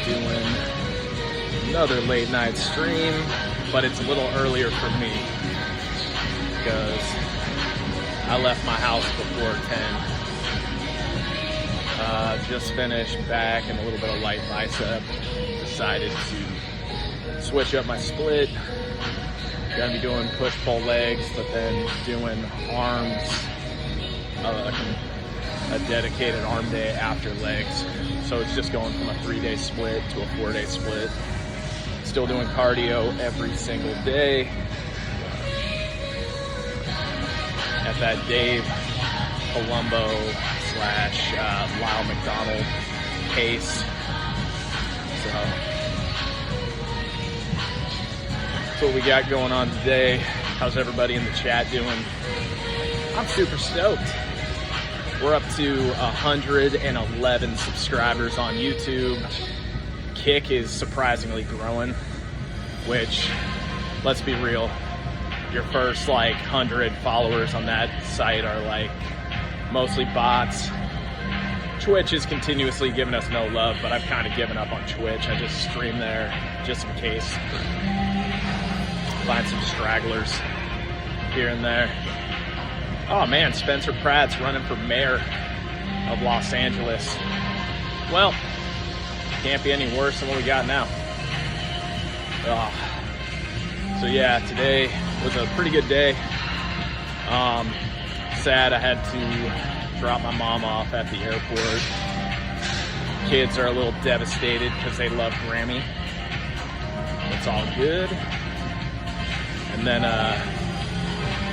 doing another late night stream, but it's a little earlier for me because I left my house before 10. Just finished back and a little bit of light bicep. Decided to switch up my split. Gonna be doing push-pull legs, but then doing arms, a dedicated arm day after legs. So it's just going from a 3-day split to a 4-day split. Still doing cardio every single day at that Dave Palumbo / Lyle McDonald pace. So that's what we got going on today. How's everybody in the chat doing? I'm super stoked. We're up to 111 subscribers on YouTube. Kick is surprisingly growing, which, let's be real, your first like 100 followers on that site are like mostly bots. Twitch is continuously giving us no love, but I've kind of given up on Twitch. I just stream there just in case. Find some stragglers here and there. Oh man, Spencer Pratt's running for mayor of Los Angeles. Well, can't be any worse than what we got now. So yeah, today was a pretty good day. Sad I had to drop my mom off at the airport. Kids are a little devastated because they love Grammy. It's all good. And then,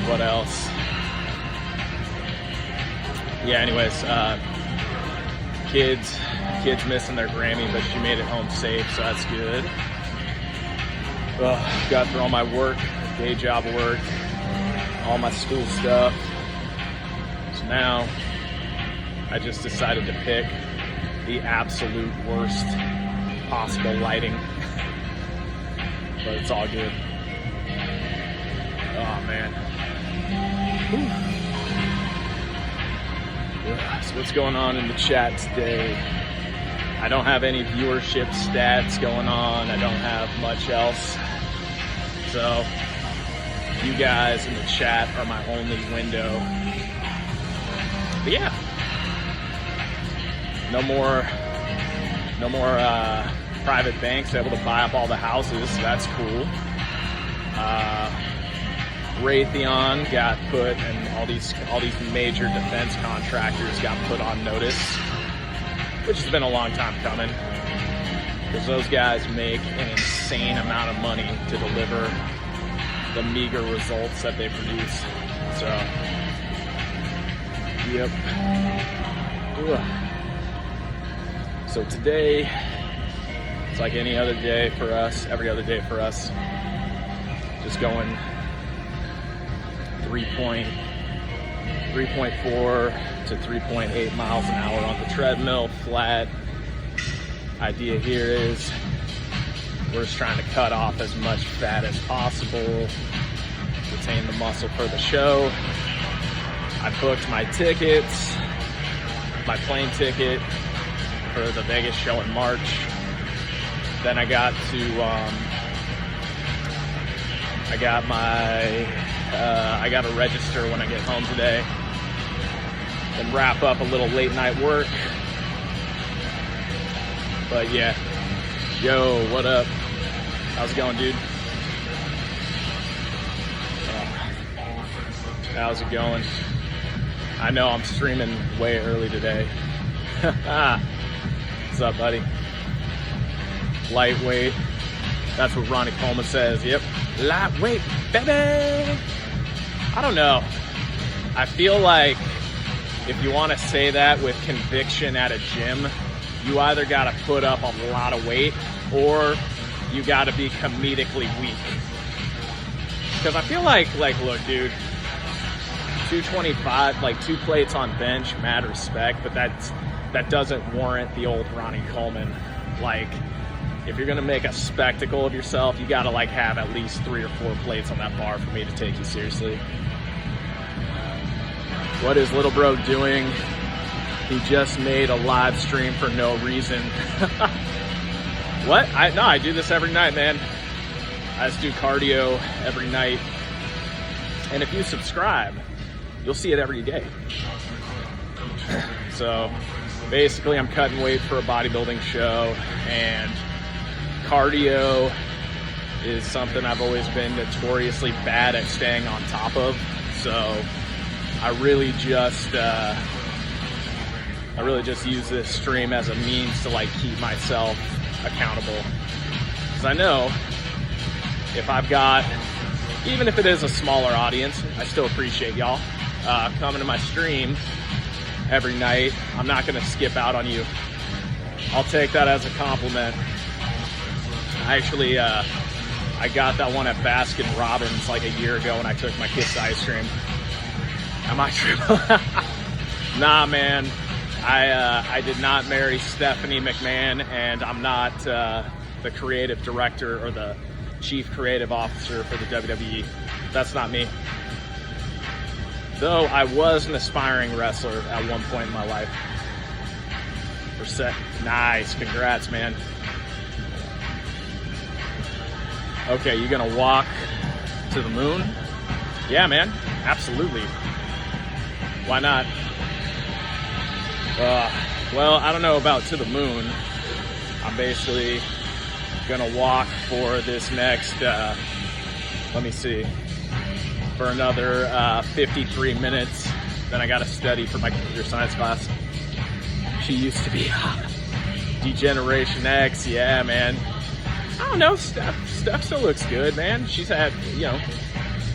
what else? Yeah, anyways, kids missing their Grammy, but she made it home safe, so that's good. Got through all my work, day job work, all my school stuff. So now I just decided to pick the absolute worst possible lighting, but it's all good. Oh man. So what's going on in the chat today? I don't have any viewership stats going on. I don't have much else. So you guys in the chat are my only window. But yeah, no more private banks able to buy up all the houses. So that's cool. Raytheon got put, and all these major defense contractors got put on notice, which has been a long time coming, because those guys make an insane amount of money to deliver the meager results that they produce. So, yep. So today, it's like any other day for us, every other day for us, just going 3.4 to 3.8 miles an hour on the treadmill, flat. Idea here is we're just trying to cut off as much fat as possible, retain the muscle for the show. I booked my tickets, my plane ticket for the Vegas show in March. Then I got to register when I get home today. Then wrap up a little late night work. But yeah, yo, what up? How's it going, dude? How's it going? I know I'm streaming way early today. What's up, buddy? Lightweight. That's what Ronnie Coleman says. Yep. Lightweight, baby. I don't know. I feel like if you want to say that with conviction at a gym, you either got to put up a lot of weight or you got to be comedically weak. Because I feel like, look, dude, 225, like 2 plates on bench, mad respect, but that doesn't warrant the old Ronnie Coleman. Like, if you're gonna make a spectacle of yourself, you gotta like have at least 3 or 4 plates on that bar for me to take you seriously. What is little bro doing? He just made a live stream for no reason. What? I do this every night, man. I just do cardio every night. And if you subscribe, you'll see it every day. So basically I'm cutting weight for a bodybuilding show, and cardio is something I've always been notoriously bad at staying on top of. So I really just use this stream as a means to like keep myself accountable. Because I know if I've got, even if it is a smaller audience, I still appreciate y'all coming to my stream every night. I'm not gonna skip out on you. I'll take that as a compliment. Actually, I got that one at Baskin Robbins like a year ago when I took my kids to ice cream. Am I true? Nah, man. I did not marry Stephanie McMahon, and I'm not the creative director or the chief creative officer for the WWE. That's not me. Though I was an aspiring wrestler at one point in my life. Nice, congrats, man. Okay, you gonna walk to the moon? Yeah, man, absolutely. Why not? Well, I don't know about to the moon. I'm basically gonna walk for this next, let me see, for another 53 minutes. Then I gotta study for my computer science class. She used to be D-Generation X, yeah, man. I don't know, Steph still looks good, man. She's had, you know,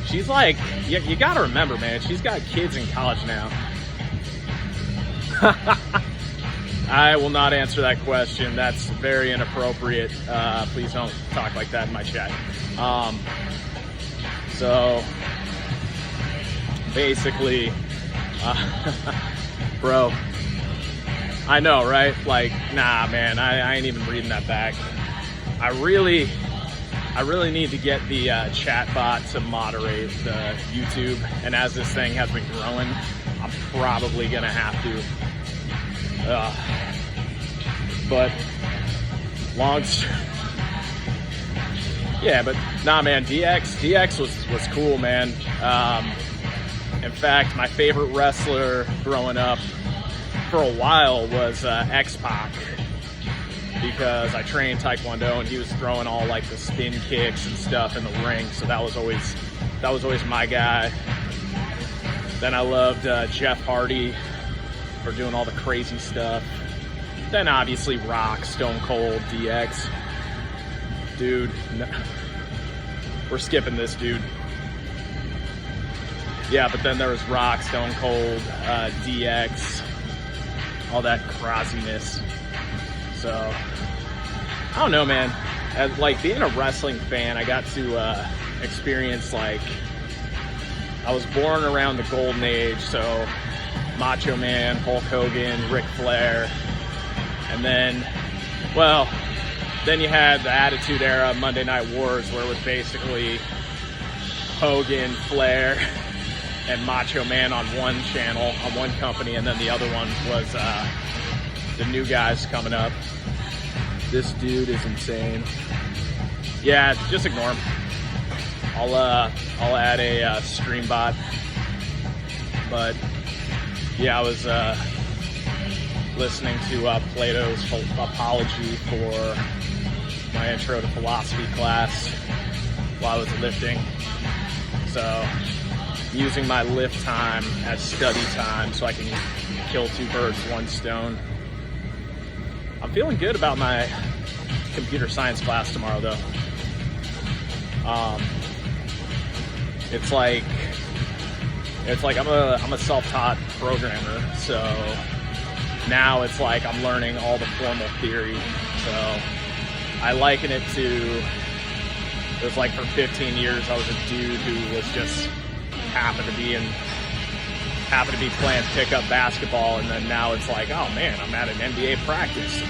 she's like, you gotta remember, man, she's got kids in college now. I will not answer that question. That's very inappropriate. Please don't talk like that in my chat. So basically, bro, I know, right? Like, nah, man, I ain't even reading that back. I really need to get the chat bot to moderate the YouTube. And as this thing has been growing, I'm probably gonna have to. But yeah, but nah, man, DX was cool, man. In fact, my favorite wrestler growing up for a while was X-Pac, because I trained Taekwondo and he was throwing all like the spin kicks and stuff in the ring, so that was always my guy. Then I loved Jeff Hardy for doing all the crazy stuff. Then obviously Rock, Stone Cold, DX. Dude, no. We're skipping this, dude. Yeah, but then there was Rock, Stone Cold, DX, all that craziness. So, I don't know, man. As, like, being a wrestling fan, I got to experience, like, I was born around the golden age, so Macho Man, Hulk Hogan, Ric Flair, and then, well, then you had the Attitude Era, Monday Night Wars, where it was basically Hogan, Flair, and Macho Man on one channel, on one company, and then the other one was the new guys coming up. This dude is insane. Yeah, just ignore him. I'll add a stream bot. But yeah, I was listening to Plato's Apology for my intro to philosophy class while I was lifting. So using my lift time as study time so I can kill two birds, one stone. I'm feeling good about my computer science class tomorrow, though. It's like I'm a self-taught programmer, so now it's like I'm learning all the formal theory. So I liken it to, it was like for 15 years I was a dude who was just happened to be playing pickup basketball, and then now it's like, oh man, I'm at an NBA practice.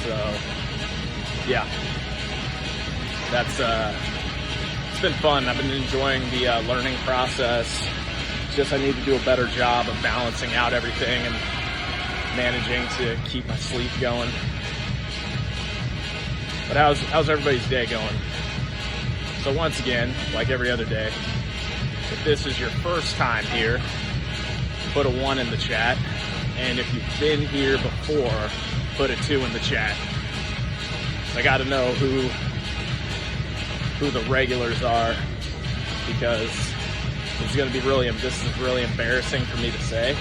So yeah, that's it's been fun. I've been enjoying the learning process. It's just I need to do a better job of balancing out everything and managing to keep my sleep going. But how's everybody's day going? So once again, like every other day, if this is your first time here, put a 1 in the chat. And if you've been here before, put a 2 in the chat. I got to know who the regulars are, because this is really embarrassing for me to say,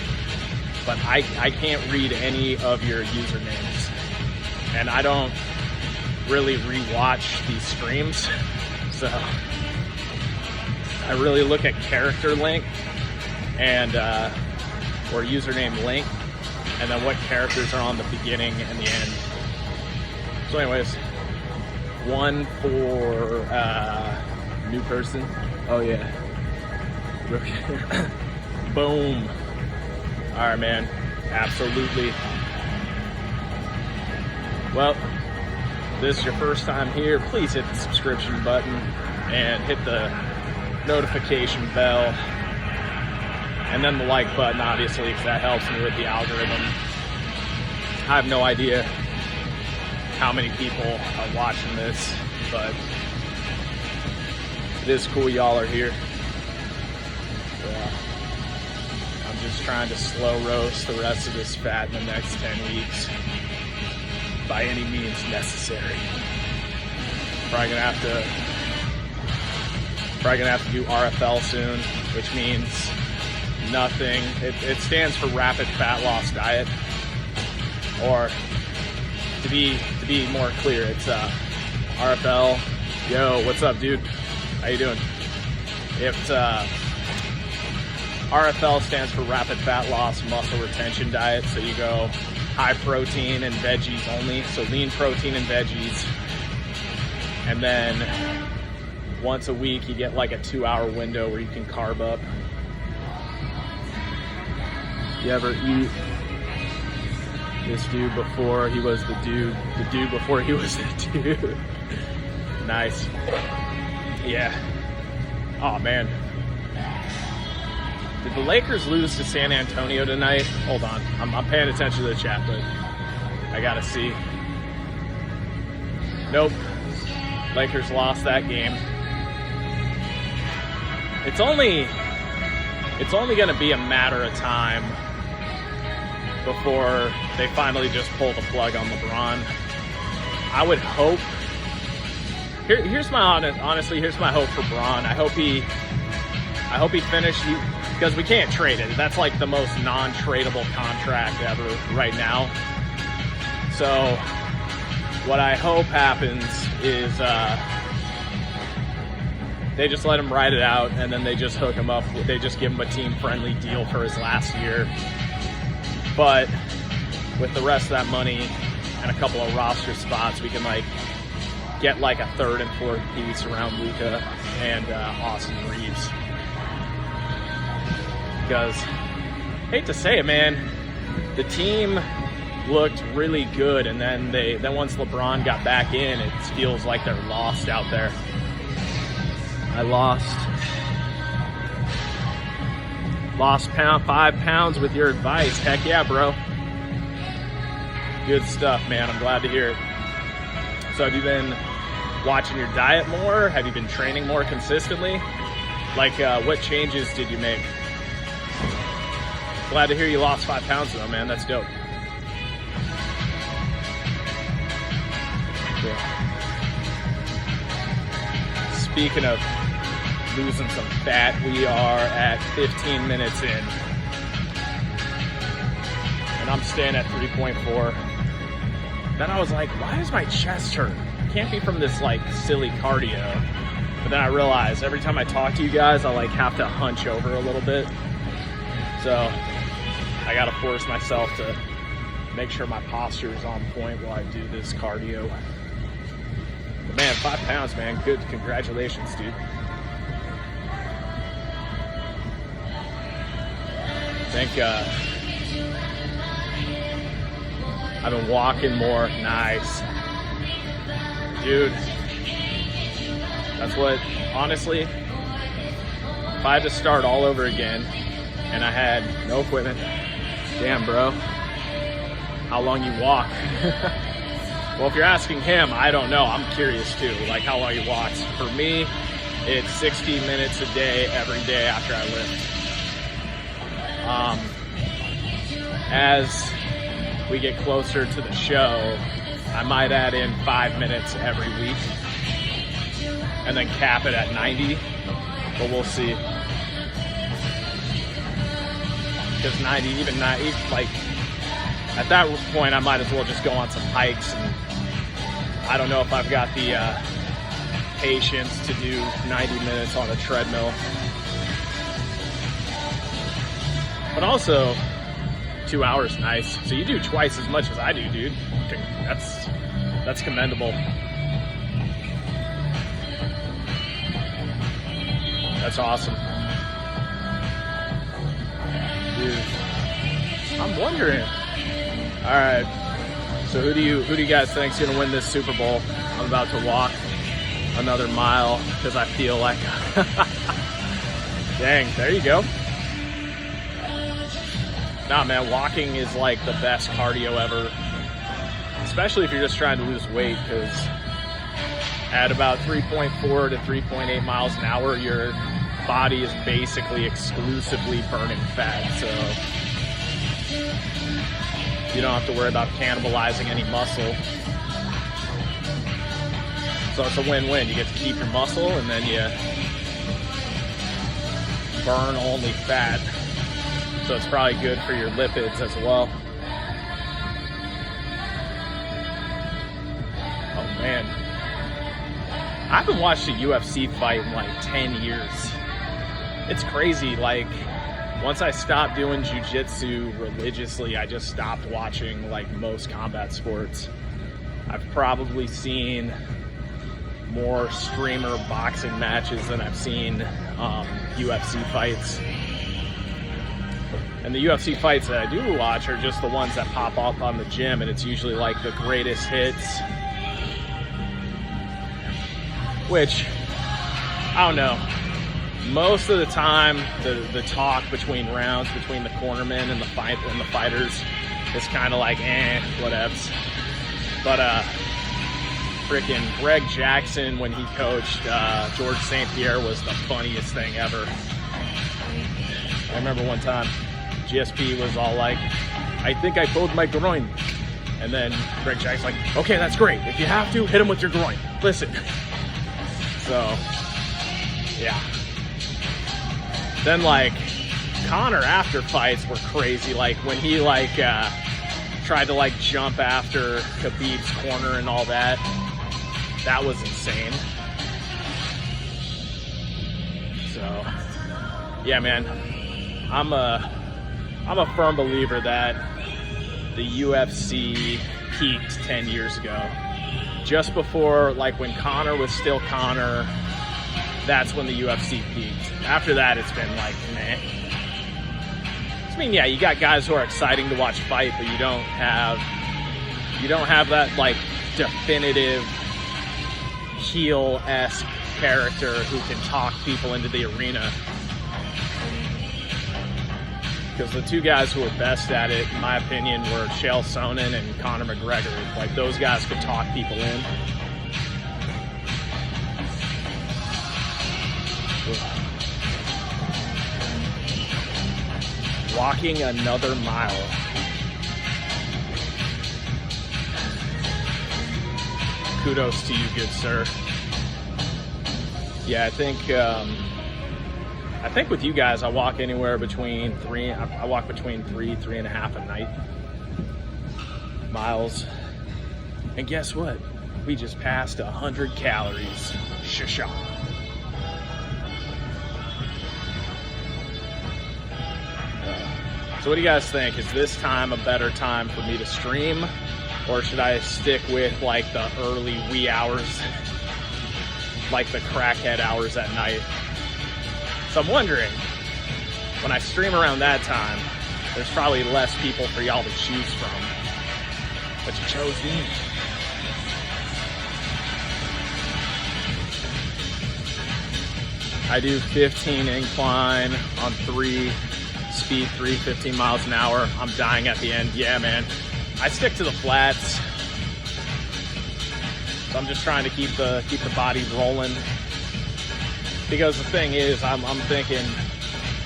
but I can't read any of your usernames, and I don't really rewatch these streams, so I really look at character length and or username length, and then what characters are on the beginning and the end. So anyways, 1 for new person. Oh yeah. Boom. All right, man. Absolutely. Well, if this is your first time here, please hit the subscription button and hit the notification bell, and then the like button, obviously, because that helps me with the algorithm. I have no idea how many people are watching this, but it is cool y'all are here. Yeah. I'm just trying to slow roast the rest of this fat in the next 10 weeks by any means necessary. Probably gonna have to do RFL soon, which means nothing. It stands for Rapid Fat Loss Diet, or to be more clear, it's RFL. Yo, what's up, dude? How you doing? It's RFL stands for Rapid Fat Loss Muscle Retention Diet. So you go high protein and veggies only, so lean protein and veggies, and then once a week you get like a 2-hour window where you can carb up. You ever eat this dude before he was the dude before he was the dude? Nice. Yeah. Oh man. Did the Lakers lose to San Antonio tonight? Hold on. I'm paying attention to the chat, but I gotta see. Nope. Lakers lost that game. It's only gonna be a matter of time before they finally just pull the plug on LeBron. I would hope. Here's my honestly. Here's my hope for Bron. I hope he finished, because we can't trade it. That's like the most non-tradable contract ever right now. So what I hope happens is they just let him ride it out, and then they just hook him up. They just give him a team-friendly deal for his last year. But with the rest of that money and a couple of roster spots, we can like get like a third and fourth piece around Luka and Austin Reeves. Because, hate to say it, man, the team looked really good, and then once LeBron got back in, it feels like they're lost out there. I lost 5 pounds with your advice. Heck yeah, bro. Good stuff, man. I'm glad to hear it. So have you been watching your diet more? Have you been training more consistently? Like, what changes did you make? Glad to hear you lost 5 pounds though, man. That's dope. Yeah. Speaking of losing some fat, we are at 15 minutes in. And I'm staying at 3.4. Then I was like, why is my chest hurt? It can't be from this like silly cardio. But then I realized every time I talk to you guys, I like have to hunch over a little bit. So I gotta force myself to make sure my posture is on point while I do this cardio. But man, 5 pounds, man. Good. Congratulations, dude. I think I've been walking more. Nice. Dude. That's what, honestly, if I had to start all over again and I had no equipment, damn, bro, how long you walk. Well, if you're asking him, I don't know. I'm curious too, like how long he walks. For me, it's 60 minutes a day, every day after I lift. As we get closer to the show, I might add in 5 minutes every week and then cap it at 90, but we'll see. Because 90, even like at that point, I might as well just go on some hikes, and I don't know if I've got the patience to do 90 minutes on a treadmill. But also, 2 hours nice. So you do twice as much as I do, dude. That's commendable. That's awesome. Dude, I'm wondering. All right. So who do you guys think's gonna win this Super Bowl? I'm about to walk another mile because I feel like dang, there you go. Nah, man, walking is like the best cardio ever, especially if you're just trying to lose weight, because at about 3.4 to 3.8 miles an hour, your body is basically exclusively burning fat, so you don't have to worry about cannibalizing any muscle. So it's a win-win. You get to keep your muscle, and then you burn only fat. So it's probably good for your lipids as well. Oh man. I haven't watched a UFC fight in like 10 years. It's crazy. Like, once I stopped doing jiu-jitsu religiously, I just stopped watching like most combat sports. I've probably seen more streamer boxing matches than I've seen UFC fights. And the UFC fights that I do watch are just the ones that pop up on the gym, and it's usually like the greatest hits. Which, I don't know. Most of the time, the talk between rounds, between the cornermen and the fighters is kind of like, whatevs. But freaking Greg Jackson, when he coached George St. Pierre, was the funniest thing ever. I remember one time, GSP was all like, I think I pulled my groin. And then Greg Jackson's like, okay, that's great. If you have to, hit him with your groin. Listen. So, yeah. Then, like, Conor after fights were crazy. Like, when he, like, tried to, like, jump after Khabib's corner and all that. That was insane. So, yeah, man. I'm a firm believer that the UFC peaked 10 years ago. Just before, like, when Conor was still Conor, that's when the UFC peaked. After that, it's been like, meh. I mean, yeah, you got guys who are exciting to watch fight, but you don't have that, like, definitive heel-esque character who can talk people into the arena. Because the two guys who were best at it, in my opinion, were Chael Sonnen and Conor McGregor. Like, those guys could talk people in. Walking another mile. Kudos to you, good sir. Yeah, I think with you guys, I walk anywhere between I walk between 3.5 a night miles. And guess what? We just passed 100 calories. Shasha. So what do you guys think? Is this time a better time for me to stream? Or should I stick with like the early wee hours? Like the crackhead hours at night? So I'm wondering, when I stream around that time, there's probably less people for y'all to choose from. But you chose me. I do 15 incline on 3, speed 15 miles an hour. I'm dying at the end. Yeah, man. I stick to the flats. So I'm just trying to keep the body rolling. Because the thing is, I'm thinking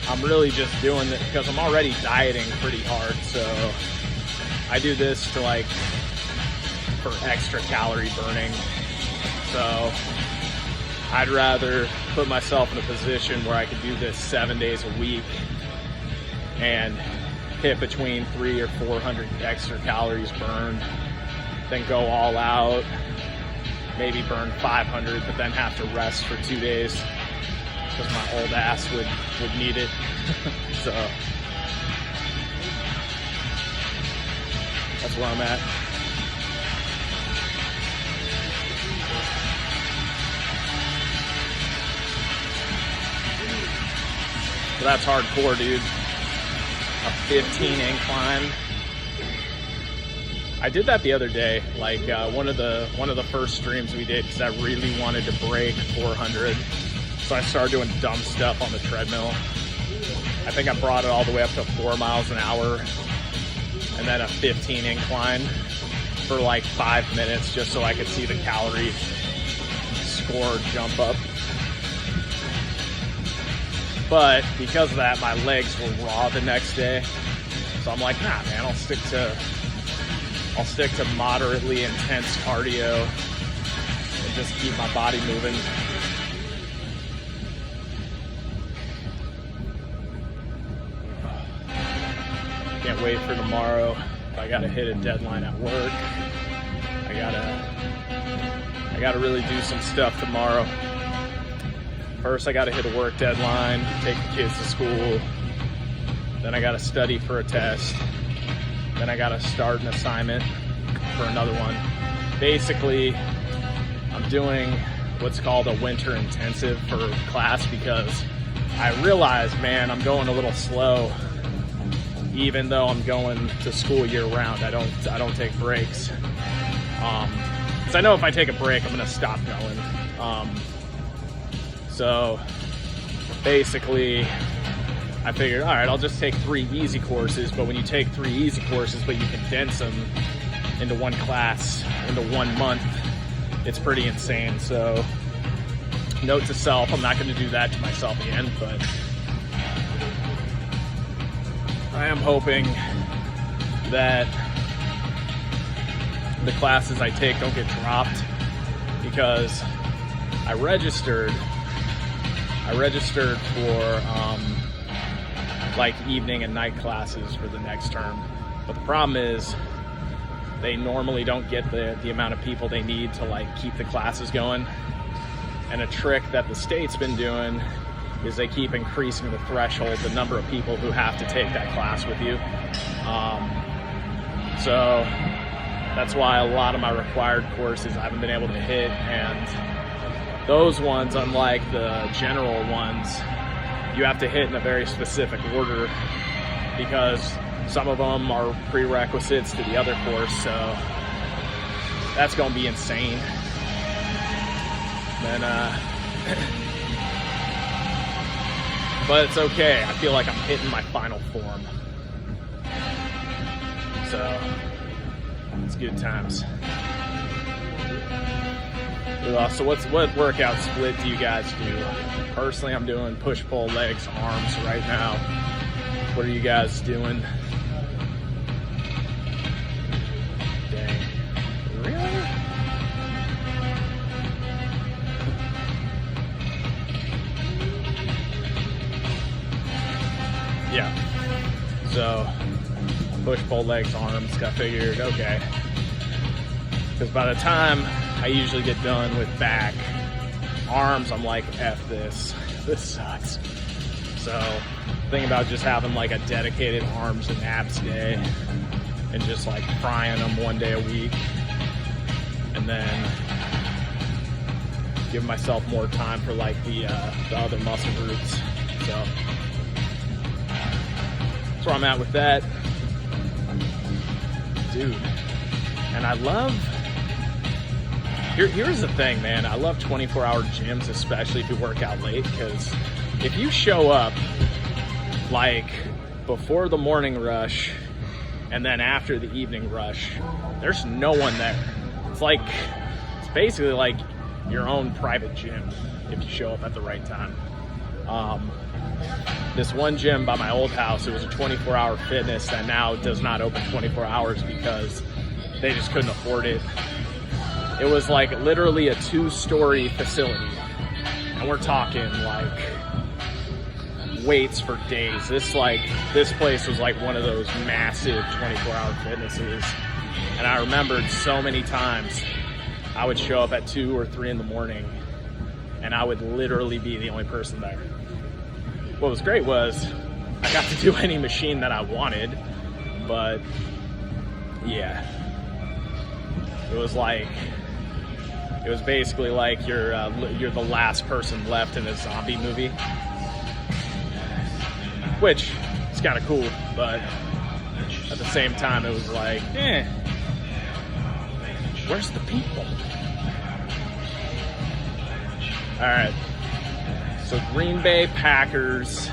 I'm really just doing it because I'm already dieting pretty hard. So I do this to like for extra calorie burning. So I'd rather put myself in a position where I could do this 7 days a week and hit between 300 or 400 extra calories burned, then go all out, maybe burn 500, but then have to rest for 2 days because my old ass would need it. So that's where I'm at. So that's hardcore, dude. A 15 incline. I did that the other day, like one of the first streams we did, because I really wanted to break 400. So I started doing dumb stuff on the treadmill. I think I brought it all the way up to 4 miles an hour, and then a 15 incline for like 5 minutes, just so I could see the calorie score jump up. But because of that, my legs were raw the next day. So I'm like, nah, man, I'll stick to moderately intense cardio and just keep my body moving. Can't wait for tomorrow. I gotta hit a deadline at work. I gotta really do some stuff tomorrow. First, I got to hit a work deadline, take the kids to school. Then I got to study for a test. Then I got to start an assignment for another one. Basically, I'm doing what's called a winter intensive for class because I realized, man, I'm going a little slow. Even though I'm going to school year round, I don't take breaks. Because I know if I take a break, I'm going to stop going. So basically, I figured, all right, I'll just take 3 easy courses. But when you take 3 easy courses, but you condense them into one class, into 1 month, it's pretty insane. So note to self, I'm not going to do that to myself again, but I am hoping that the classes I take don't get dropped, because I registered for like evening and night classes for the next term. But the problem is they normally don't get the amount of people they need to like keep the classes going. And a trick that the state's been doing is they keep increasing the threshold, the number of people who have to take that class with you. So that's why a lot of my required courses I haven't been able to hit, and those ones, unlike the general ones, you have to hit in a very specific order because some of them are prerequisites to the other course. So that's going to be insane. Then, but it's okay. I feel like I'm hitting my final form. So it's good times. So what workout split do you guys do? Personally, I'm doing push, pull, legs, arms right now. What are you guys doing? Dang. Really? Yeah. So push, pull, legs, arms. I figured, okay. Because by the time I usually get done with back, arms, I'm like, F this. This sucks. So think about just having like a dedicated arms and abs day and just like frying them 1 day a week, and then give myself more time for like the other muscle groups. So that's where I'm at with that, dude. And I love, here's the thing, man. I love 24-hour gyms, especially if you work out late, because if you show up like before the morning rush and then after the evening rush, there's no one there. It's like It's basically like your own private gym if you show up at the right time. This one gym by my old house, it was a 24-hour fitness that now does not open 24 hours because they just couldn't afford it. It was like literally a 2-story facility. And we're talking like weights for days. This place was like one of those massive 24-hour fitnesses. And I remembered so many times I would show up at 2 or 3 in the morning and I would literally be the only person there. What was great was I got to do any machine that I wanted, but yeah, it was basically like you're the last person left in a zombie movie, which is kind of cool, but at the same time it was like, where's the people? All right. So Green Bay Packers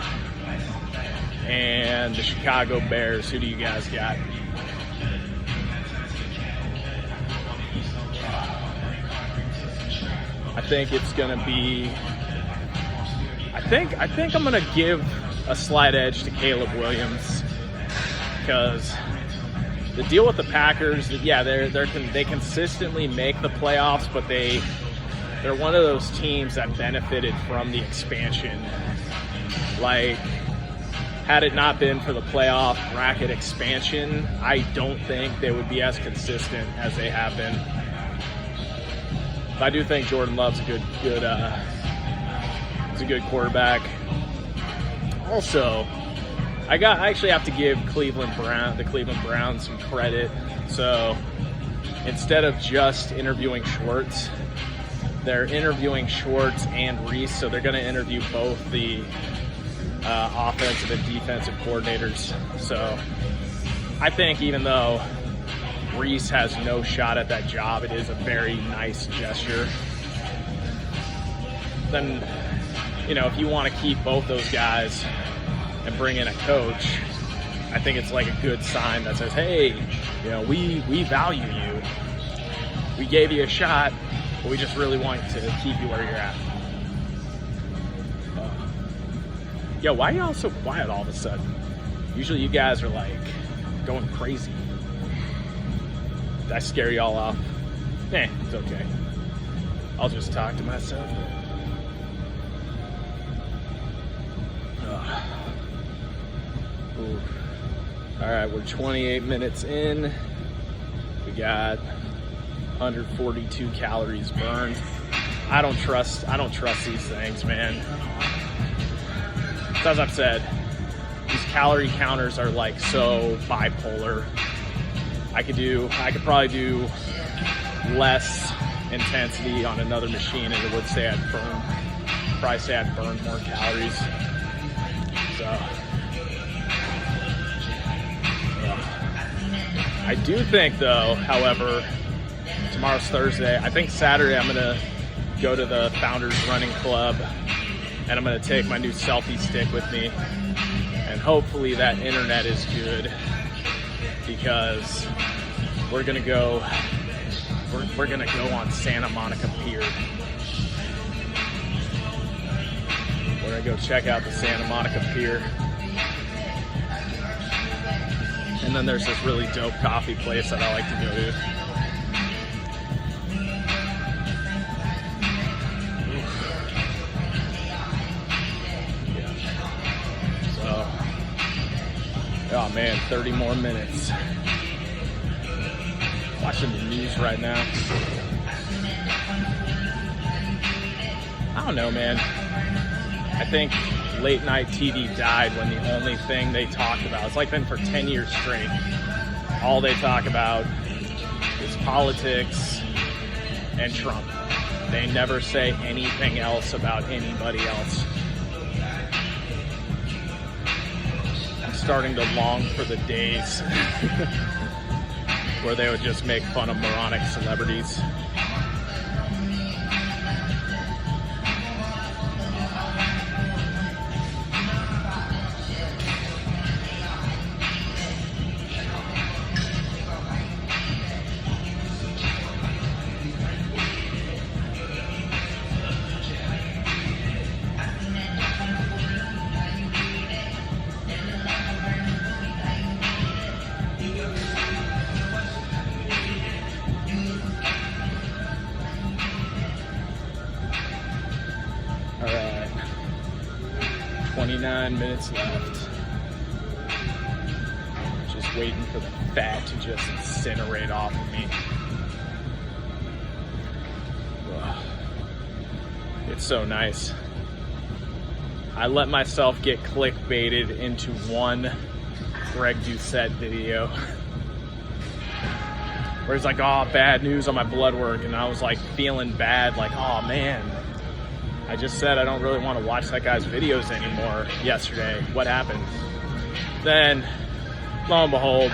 and the Chicago Bears. Who do you guys got? I think it's gonna be. I think I'm gonna give a slight edge to Caleb Williams because the deal with the Packers, yeah, they consistently make the playoffs, but they're one of those teams that benefited from the expansion. Like, had it not been for the playoff bracket expansion, I don't think they would be as consistent as they have been. But I do think Jordan Love's a good quarterback. Also, I actually have to give the Cleveland Browns some credit. So instead of just interviewing Schwartz, they're interviewing Schwartz and Reese, so they're going to interview both the offensive and defensive coordinators. So I think even though Reese has no shot at that job, it is a very nice gesture. Then, if you want to keep both those guys and bring in a coach, I think it's like a good sign that says, hey, we value you. We gave you a shot, but we just really want to keep you where you're at. Yo, why are y'all so quiet all of a sudden? Usually you guys are like going crazy. Did I scare y'all off? It's okay. I'll just talk to myself. All right, we're 28 minutes in. We got 142 calories burned. I don't trust these things, man. As I've said, these calorie counters are like so bipolar. I could probably do less intensity on another machine and it would say I'd burned more calories. So I do think though, however, tomorrow's Thursday. I think Saturday I'm gonna go to the Founders Running Club and I'm gonna take my new selfie stick with me. And hopefully that internet is good because we're gonna go on Santa Monica Pier. We're gonna go check out the Santa Monica Pier. And then there's this really dope coffee place that I like to go to. So, oh man, 30 more minutes. Watching the news right now. I don't know, man. I think late night TV died when the only thing they talked about, it's like been for 10 years straight, all they talk about is politics and Trump. They never say anything else about anybody else. I'm starting to long for the days where they would just make fun of moronic celebrities. 29 minutes left. Just waiting for the fat to just incinerate off of me. Ugh. It's so nice. I let myself get clickbaited into one Greg Doucette video where he's like, oh, bad news on my blood work. And I was like feeling bad, like, oh man, I just said I don't really want to watch that guy's videos anymore yesterday. What happened? Then, lo and behold,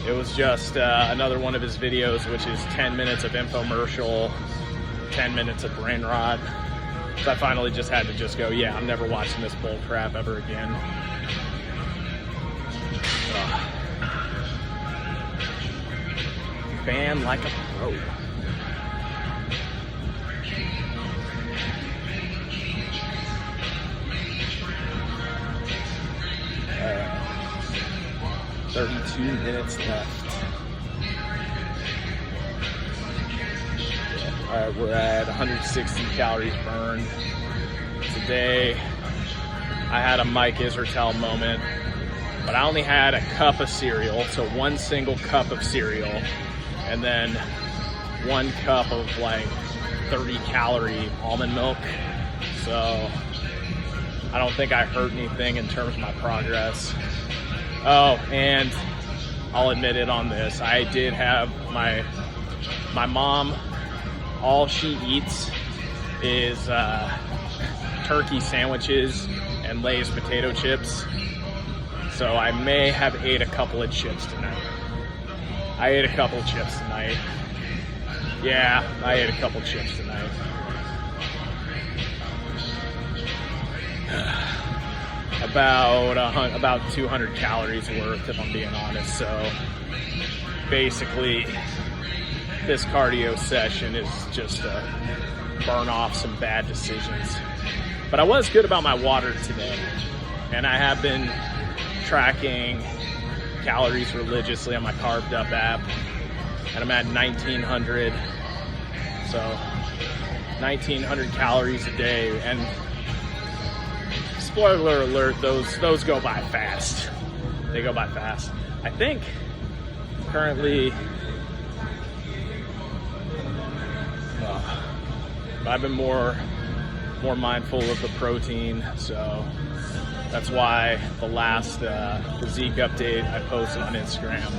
it was just another one of his videos, which is 10 minutes of infomercial, 10 minutes of brain rot. So I finally just had to just go, yeah, I'm never watching this bull crap ever again. Fan like a pro. Uh, 32 minutes left. All right, we're at 160 calories burned. Today, I had a Mike Israetel moment, but I only had a cup of cereal, so one single cup of cereal, and then 1 cup of like 30-calorie almond milk. So I don't think I hurt anything in terms of my progress. Oh, and I'll admit it on this. I did have my mom, all she eats is turkey sandwiches and Lay's potato chips. So I may have ate a couple of chips tonight. I ate a couple of chips tonight. Yeah, I ate a couple of chips tonight. About 200 calories worth, if I'm being honest. So basically, this cardio session is just to burn off some bad decisions. But I was good about my water today, and I have been tracking calories religiously on my Carved Up app, and I'm at 1900. So 1900 calories a day, and spoiler alert, those go by fast. They go by fast. I think currently I've been more mindful of the protein, so that's why the last physique update I posted on Instagram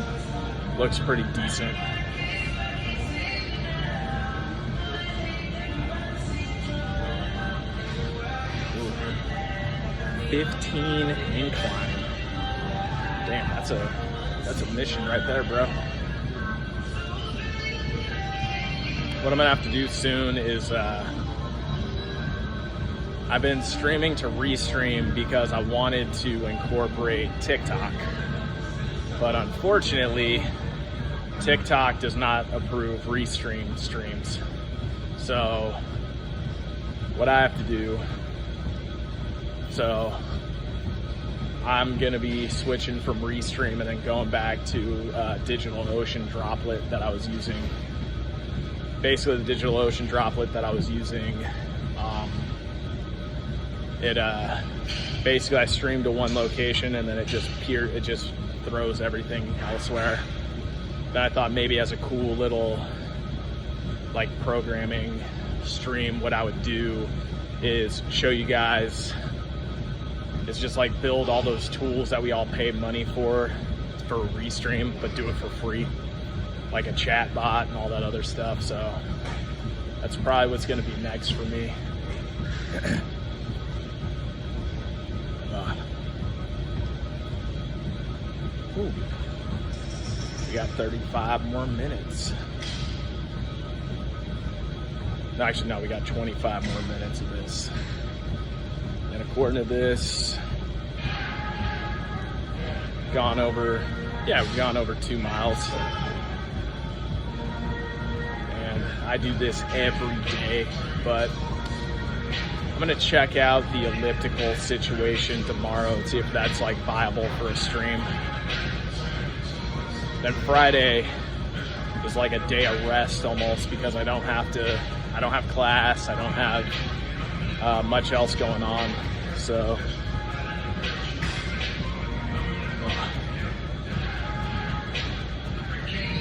looks pretty decent. Ooh. 15 incline. Damn, that's a mission right there, bro. What I'm gonna have to do soon is I've been streaming to Restream because I wanted to incorporate TikTok, but unfortunately TikTok does not approve Restream streams. So what I have to do, so I'm gonna be switching from Restream and then going back to DigitalOcean Droplet that I was using. Basically, the DigitalOcean Droplet that I was using, basically I stream to one location and then it just throws everything elsewhere. Then I thought maybe as a cool little like programming stream, what I would do is show you guys. It's just like build all those tools that we all pay money for Restream, but do it for free, like a chat bot and all that other stuff. So that's probably what's going to be next for me. Ooh. We got 35 more minutes. No, actually, no, we got 25 more minutes of this. And according to this, we've gone over 2 miles. And I do this every day, but I'm gonna check out the elliptical situation tomorrow and see if that's like viable for a stream. Then Friday is like a day of rest almost, because I don't have class, I don't have much else going on. So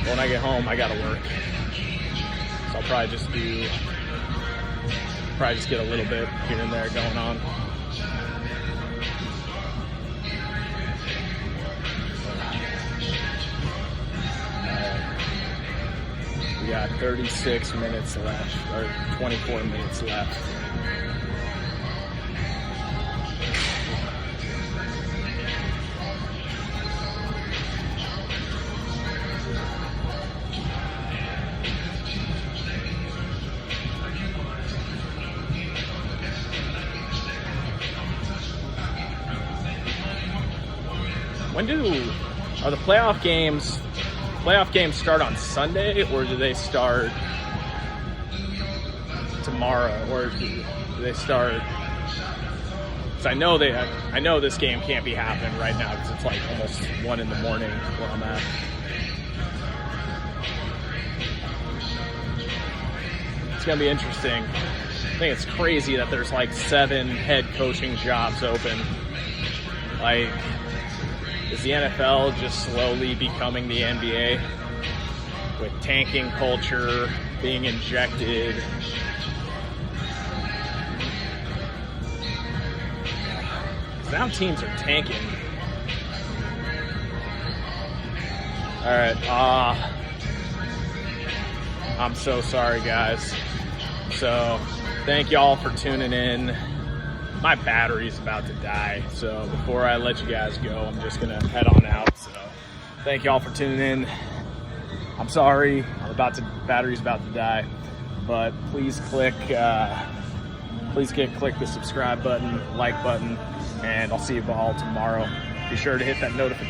But when I get home, I gotta work. So I'll probably just get a little bit here and there going on. We got 36 minutes left, or 24 minutes left. Are the playoff games start on Sunday, or do they start tomorrow, or do they start? Because I know this game can't be happening right now because it's like almost 1 in the morning where I'm at. It's gonna be interesting. I think it's crazy that there's like 7 head coaching jobs open. Like, is the NFL just slowly becoming the NBA with tanking culture being injected? Now teams are tanking. All right. I'm so sorry, guys. So thank y'all for tuning in. My battery's about to die, so before I let you guys go, I'm just gonna head on out. So thank y'all for tuning in. I'm sorry, battery's about to die, but please click the subscribe button, like button, and I'll see you all tomorrow. Be sure to hit that notification